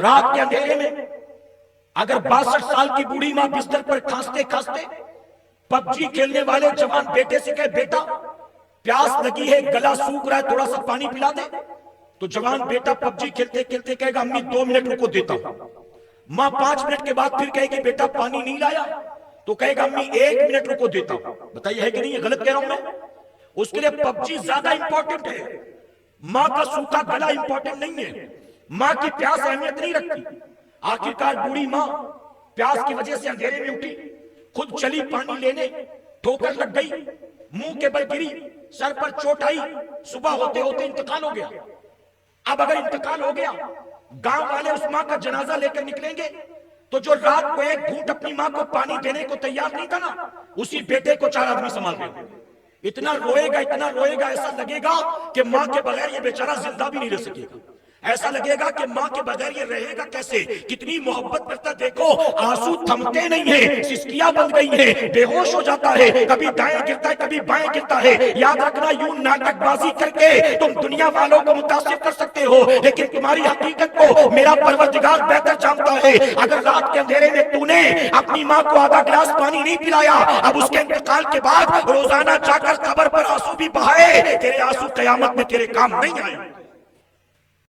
رات کے اندھیرے میں اگر 62 سال کی بوڑھی ماں بستر پر کھانستے کھانستے پب جی کھیلنے والے جوان بیٹے سے کہے بیٹا پیاس لگی ہے گلا سوکھ رہا ہے تھوڑا سا پانی پلا دے، تو جوان بیٹا پب جی کھیلتے کھیلتے کہے گا امی 2 منٹ رکو دیتا ہوں۔ ماں 5 منٹ کے بعد پھر کہے گی بیٹا پانی نہیں لایا، تو کہے گا امی 1 منٹ رکو دیتا ہوں۔ بتائیے ہے کہ نہیں، یہ غلط کہہ رہا ہوں میں؟ اس کے لیے پب جی زیادہ امپورٹنٹ ہے، ماں کا سوکھا گلا امپورٹنٹ نہیں ہے، ماں کی پیاس اہمیت نہیں رکھتی۔ آخرکار بوڑھی ماں پیاس کی وجہ سے اندھیرے میں اٹھی، خود چلی پانی لینے، ٹھوکر لگ گئی، منہ کے بل گری، سر پر چوٹ آئی، صبح ہوتے ہوتے انتقال ہو گیا۔ اب اگر انتقال ہو گیا، گاؤں والے اس ماں کا جنازہ لے کر نکلیں گے، تو جو رات کو 1 گھونٹ اپنی ماں کو پانی دینے کو تیار نہیں تھا نا، اسی بیٹے کو 4 آدمی سنبھال دیں گے۔ اتنا روئے گا ایسا لگے گا کہ ماں کے بغیر یہ بیچارہ زندہ بھی نہیں رہ سکے گا، ایسا لگے گا کہ ماں کے بغیر یہ رہے گا کیسے، کتنی محبت کرتا۔ دیکھو آنسو تھمتے نہیں ہیں، سسکیاں بن گئی ہیں، بے ہوش ہو جاتا ہے، کبھی دائیں گرتا ہے کبھی بائیں گرتا ہے۔ یاد رکھنا یوں ناٹک بازی کر کے تم دنیا والوں کو متاثر کر سکتے ہو، لیکن تمہاری حقیقت کو میرا پروردگار بہتر جانتا ہے۔ اگر رات کے اندھیرے میں تو نے اپنی ماں کو آدھا گلاس پانی نہیں پلایا، اب اس کے انتقال کے بعد روزانہ جا کر قبر پر آنسو بھی بہائے، تیرے آنسو قیامت میں تیرے کام نہیں آئے۔